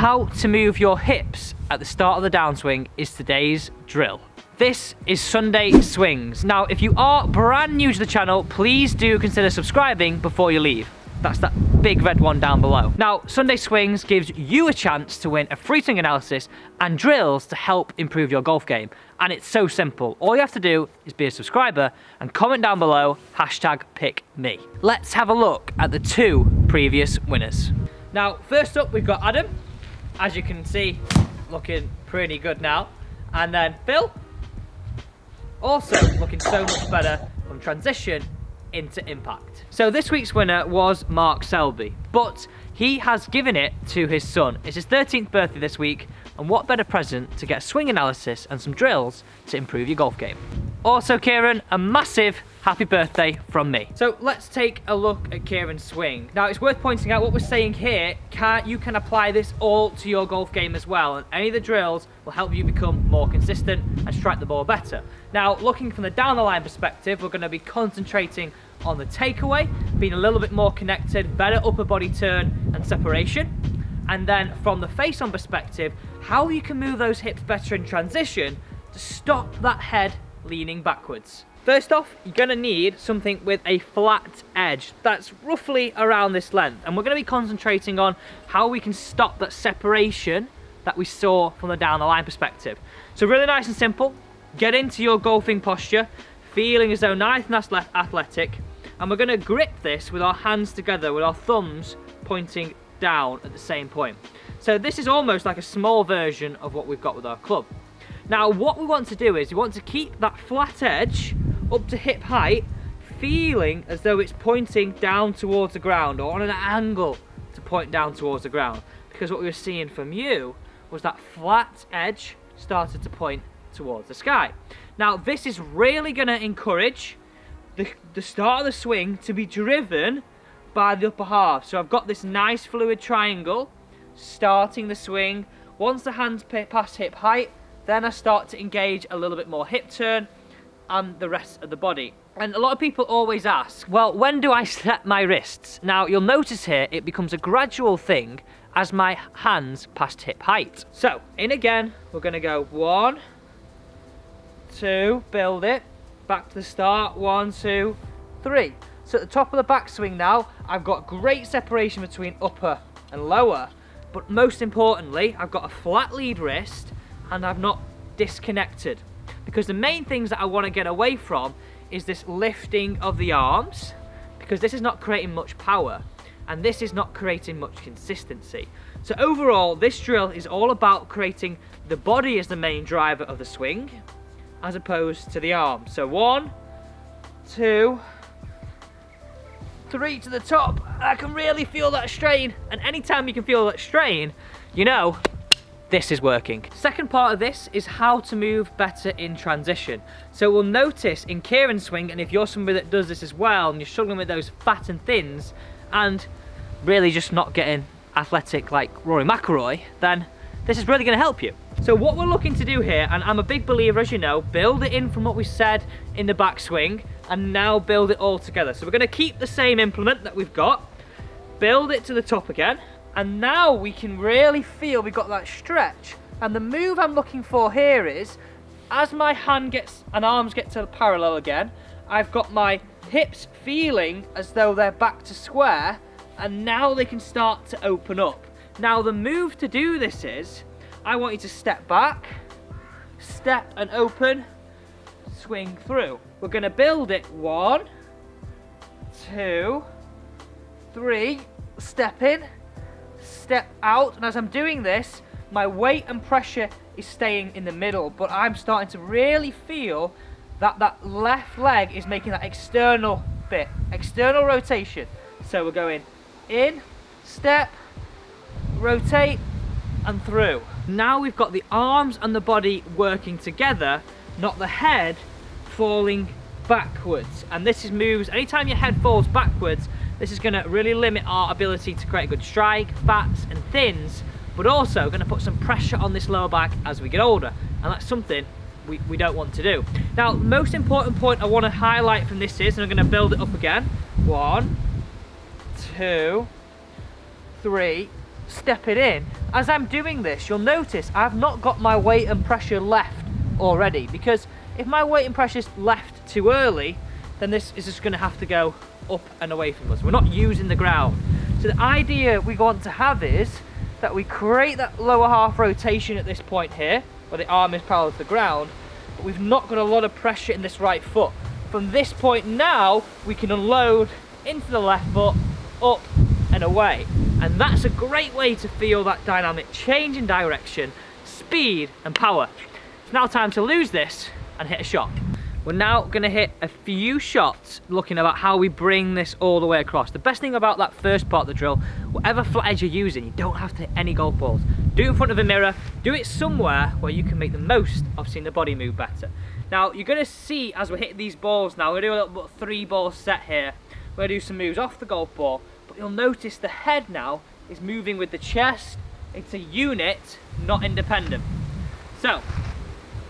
How to move your hips at the start of the downswing is today's drill. This is Sunday Swings. Now, if you are brand new to the channel, please do consider subscribing before you leave. That's that big red one down below. Now, Sunday Swings gives you a chance to win a free swing analysis and drills to help improve your golf game. And it's so simple. All you have to do is be a subscriber and comment down below, #pickme. Let's have a look at the two previous winners. Now, first up, we've got Adam. As you can see, looking pretty good now. And then Phil, also looking so much better from transition into impact. So this week's winner was Mark Selby, but he has given it to his son. It's his 13th birthday this week, and what better present to get a swing analysis and some drills to improve your golf game. Also, Kieran, a massive happy birthday from me. So let's take a look at Kieran's swing. Now, it's worth pointing out what we're saying here, you can apply this all to your golf game as well, and any of the drills will help you become more consistent and strike the ball better. Now, looking from the down the line perspective, we're going to be concentrating on the takeaway, being a little bit more connected, better upper body turn and separation. And then from the face on perspective, how you can move those hips better in transition to stop that head leaning backwards. First off, you're going to need something with a flat edge that's roughly around this length, and we're going to be concentrating on how we can stop that separation that we saw from the down the line perspective. So really nice and simple, get into your golfing posture, feeling as though nice and athletic, and we're going to grip this with our hands together with our thumbs pointing down at the same point. So this is almost like a small version of what we've got with our club. Now, what we want to do is we want to keep that flat edge up to hip height, feeling as though it's pointing down towards the ground or on an angle to point down towards the ground, because what we were seeing from you was that flat edge started to point towards the sky. Now, this is really going to encourage the start of the swing to be driven by the upper half. So I've got this nice fluid triangle starting the swing. Once the hands pass hip height, then I start to engage a little bit more hip turn and the rest of the body. And a lot of people always ask, well, when do I set my wrists? Now, you'll notice here it becomes a gradual thing as my hands pass hip height. So, in again, we're going to go 1, 2, build it, back to the start, 1, 2, 3. So at the top of the backswing now, I've got great separation between upper and lower, but most importantly, I've got a flat lead wrist and I've not disconnected. Because the main things that I want to get away from is this lifting of the arms, because this is not creating much power and this is not creating much consistency. So overall, this drill is all about creating the body as the main driver of the swing as opposed to the arms. So 1, 2, 3 to the top. I can really feel that strain, and anytime you can feel that strain, you know this is working. Second part of this is how to move better in transition. So we'll notice in Kieran's swing, and if you're somebody that does this as well and you're struggling with those fat and thins and really just not getting athletic like Rory McIlroy, then this is really going to help you. So what we're looking to do here, and I'm a big believer, as you know, build it in from what we said in the backswing and now build it all together. So we're going to keep the same implement that we've got, build it to the top again, and now we can really feel we've got that stretch. And the move I'm looking for here is, as my hand gets and arms get to parallel again, I've got my hips feeling as though they're back to square, and now they can start to open up. Now the move to do this is, I want you to step back, step and open, swing through. We're going to build it 1, 2, 3, step in, step out, and as I'm doing this, my weight and pressure is staying in the middle, but I'm starting to really feel that that left leg is making that external bit, external rotation. So we're going in, step, rotate, and through. Now we've got the arms and the body working together, not the head falling backwards. And this is moves, anytime your head falls backwards, this is going to really limit our ability to create a good strike, fats and thins, but also going to put some pressure on this lower back as we get older, and that's something we don't want to do. Now, the most important point I want to highlight from this is, and I'm going to build it up again, 1, 2, 3, step it in. As I'm doing this, you'll notice I've not got my weight and pressure left already, because if my weight and pressure is left too early, then this is just going to have to go up and away from us. We're not using the ground. So the idea we want to have is that we create that lower half rotation at this point here, where the arm is parallel to the ground, but we've not got a lot of pressure in this right foot. From this point now, we can unload into the left foot, up and away. And that's a great way to feel that dynamic change in direction, speed and power. It's now time to lose this and hit a shot. We're now going to hit a few shots looking about how we bring this all the way across. The best thing about that first part of the drill, whatever flat edge you're using, you don't have to hit any golf balls. Do it in front of a mirror, do it somewhere where you can make the most of seeing the body move better. Now you're going to see as we're hitting these balls now, we're going to do a little 3-ball set here. We're going to do some moves off the golf ball, but you'll notice the head now is moving with the chest. It's a unit, not independent. So,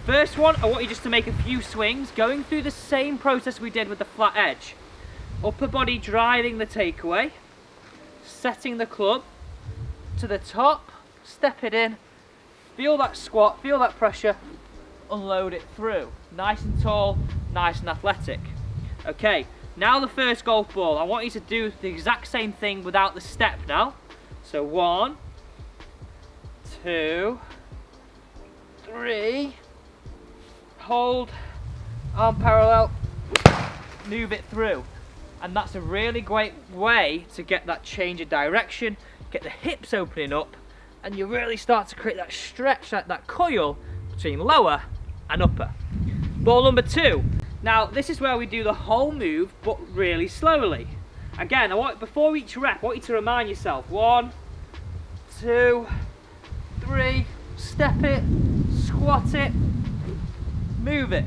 first one, I want you just to make a few swings, going through the same process we did with the flat edge. Upper body driving the takeaway, setting the club to the top, step it in, feel that squat, feel that pressure, unload it through. Nice and tall, nice and athletic. Okay, now the first golf ball. I want you to do the exact same thing without the step now. So 1, 2, 3, hold, arm parallel, move it through. And that's a really great way to get that change of direction, get the hips opening up, and you really start to create that stretch, that coil between lower and upper. Ball number 2. Now this is where we do the whole move, but really slowly. Again, before each rep, I want you to remind yourself, 1, 2, 3, step it, squat it, move it.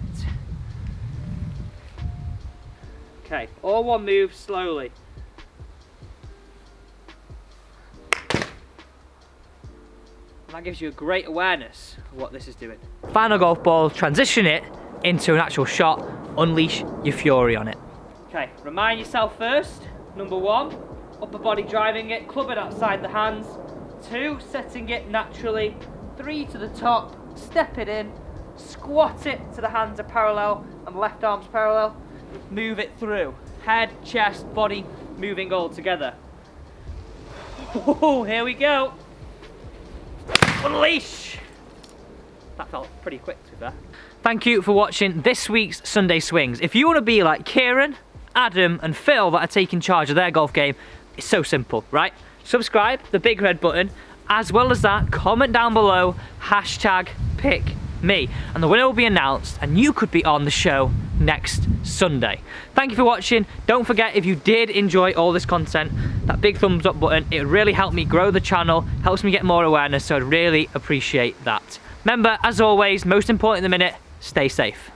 Okay, all one move slowly. And that gives you a great awareness of what this is doing. Final golf ball, transition it into an actual shot, unleash your fury on it. Okay, remind yourself first, number 1, upper body driving it, club it outside the hands. 2, setting it naturally. 3, to the top, step it in, squat it to the hands are parallel and left arm's parallel, move it through. Head, chest, body moving all together. Oh, here we go. Unleash! That felt pretty quick to be fair. Thank you for watching this week's Sunday Swings. If you want to be like Kieran, Adam and Phil that are taking charge of their golf game, it's so simple, right? Subscribe, the big red button, as well as that, comment down below, #PickMe, and the winner will be announced and you could be on the show next Sunday. Thank you for watching. Don't forget, if you did enjoy all this content, that big thumbs up button, it would really help me grow the channel, helps me get more awareness, so I'd really appreciate that. Remember, as always, most important in the minute, stay safe.